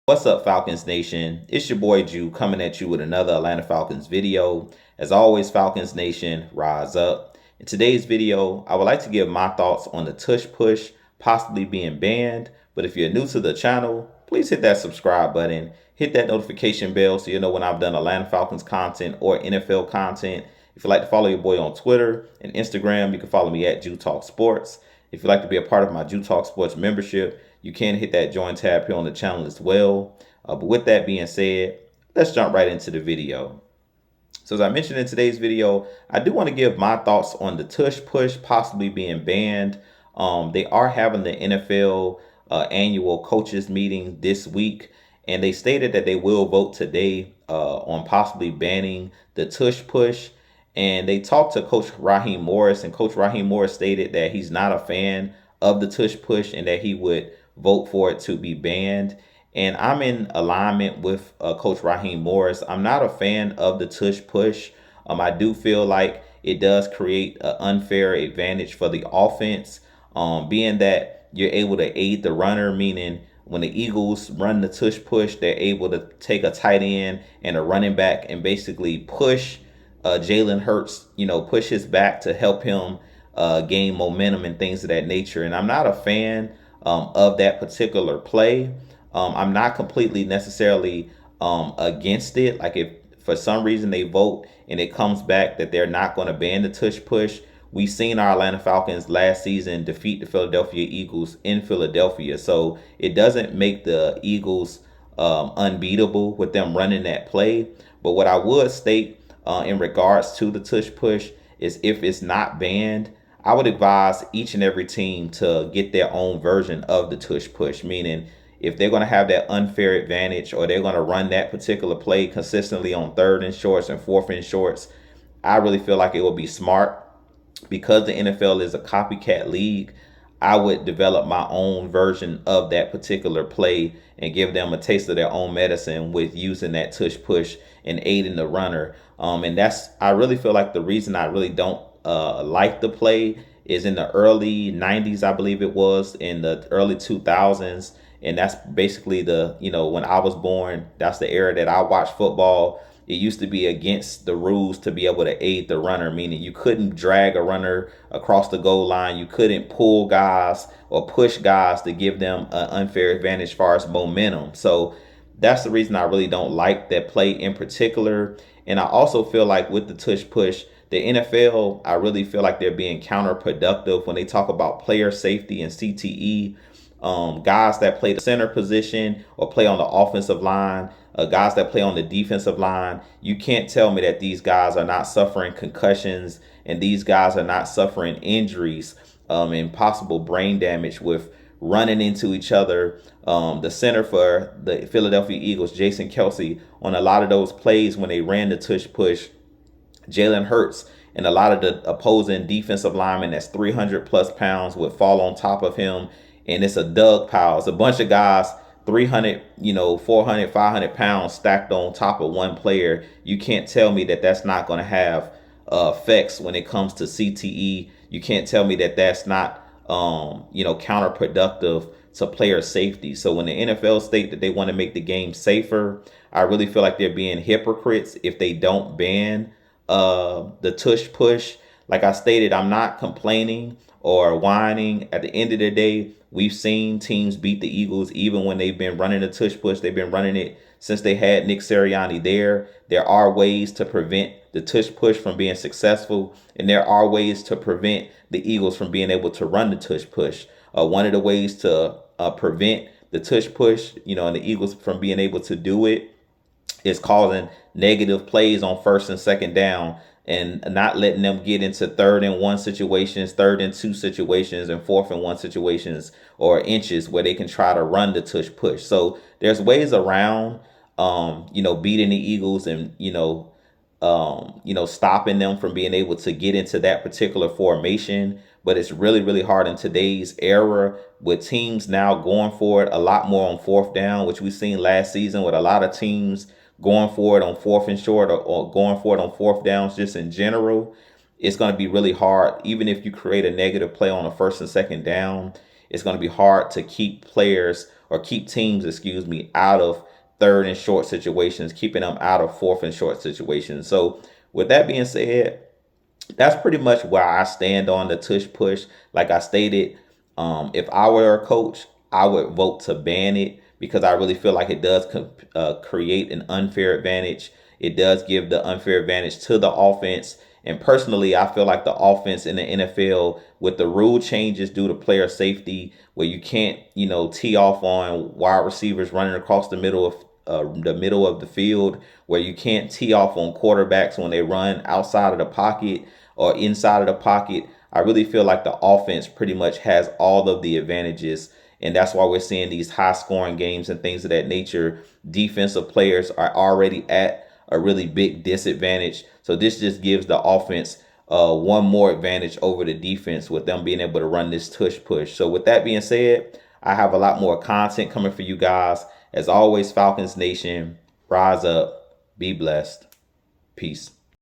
What's up, Falcons Nation? It's your boy Jew coming at you with another Atlanta Falcons video. As always, Falcons Nation, rise up. In today's video, I would like to give my thoughts on the Tush push possibly being banned. But if you're new to the channel, please hit that subscribe button, hit that notification bell so you know when I've done Atlanta Falcons content or NFL content. If you'd like to follow your boy on Twitter and Instagram, you can follow me at Jew Talk Sports. If you'd like to be a part of my Jew Talk Sports membership, you can hit that join tab here on the channel as well. But with that being said, let's jump right into the video. So as I mentioned in today's video, I do want to give my thoughts on the Tush push possibly being banned. They are having the NFL annual coaches meeting this week, and they stated that they will vote today on possibly banning the Tush push. And they talked to Coach Raheem Morris, and Coach Raheem Morris stated that he's not a fan of the Tush push and that he would vote for it to be banned. And I'm in alignment with Coach Raheem Morris. I'm not a fan of the Tush push. I do feel like it does create an unfair advantage for the offense, being that you're able to aid the runner, meaning when the Eagles run the Tush push, they're able to take a tight end and a running back and basically push Jalen Hurts, push his back to help him gain momentum and things of that nature. And I'm not a fan of that particular play. I'm not completely necessarily against it. Like if for some reason they vote and it comes back that they're not going to ban the Tush push, we've seen our Atlanta Falcons last season defeat the Philadelphia Eagles in Philadelphia. So it doesn't make the Eagles unbeatable with them running that play. But what I would state in regards to the Tush push is if it's not banned, I would advise each and every team to get their own version of the Tush push, meaning if they're going to have that unfair advantage or they're going to run that particular play consistently on 3rd and shorts and 4th and shorts, I really feel like it would be smart, because the NFL is a copycat league. I would develop my own version of that particular play and give them a taste of their own medicine with using that Tush push and aiding the runner. And I really feel like the reason I really don't like the play is in the early 90s, I believe it was, in the early 2000s. And that's basically when I was born, that's the era that I watched football. It used to be against the rules to be able to aid the runner, meaning you couldn't drag a runner across the goal line. You couldn't pull guys or push guys to give them an unfair advantage as far as momentum. So that's the reason I really don't like that play in particular. And I also feel like with the Tush push, the NFL, I really feel like they're being counterproductive when they talk about player safety and CTE. Guys that play the center position or play on the offensive line, guys that play on the defensive line, you can't tell me that these guys are not suffering concussions and these guys are not suffering injuries and possible brain damage with running into each other. The center for the Philadelphia Eagles, Jason Kelsey, on a lot of those plays when they ran the Tush push, Jalen Hurts and a lot of the opposing defensive linemen that's 300 plus pounds would fall on top of him. And it's a dug pile. It's a bunch of guys, 300, 400, 500 pounds stacked on top of one player. You can't tell me that that's not going to have effects when it comes to CTE. You can't tell me that that's not, counterproductive to player safety. So when the NFL state that they want to make the game safer, I really feel like they're being hypocrites if they don't ban the Tush push. Like I stated, I'm not complaining or whining. At the end of the day, we've seen teams beat the Eagles even when they've been running the Tush push. They've been running it since they had Nick Sirianni there. There are ways to prevent the Tush push from being successful, and there are ways to prevent the Eagles from being able to run the Tush push. One of the ways to prevent the Tush push, and the Eagles from being able to do it is causing negative plays on 1st and 2nd down, and not letting them get into 3rd and 1 situations, 3rd and 2 situations, and 4th and 1 situations or inches where they can try to run the Tush push. So there's ways around, beating the Eagles and, stopping them from being able to get into that particular formation. But it's really, really hard in today's era with teams now going for it a lot more on 4th down, which we've seen last season with a lot of teams going for it on 4th and short or going for it on 4th downs just in general. It's going to be really hard. Even if you create a negative play on a 1st and 2nd down, it's going to be hard to keep players or keep teams, excuse me, out of third and short situations, keeping them out of fourth and short situations. So with that being said, that's pretty much where I stand on the tush push. Like I stated, if I were a coach, I would vote to ban it because I really feel like it does create an unfair advantage. It does give the unfair advantage to the offense. And personally, I feel like the offense in the NFL, with the rule changes due to player safety, where you can't, tee off on wide receivers running across the middle of the field, where you can't tee off on quarterbacks when they run outside of the pocket or inside of the pocket. I really feel like the offense pretty much has all of the advantages. And that's why we're seeing these high scoring games and things of that nature. Defensive players are already at a really big disadvantage. So this just gives the offense one more advantage over the defense with them being able to run this tush push. So with that being said, I have a lot more content coming for you guys. As always, Falcons Nation, rise up, be blessed. Peace.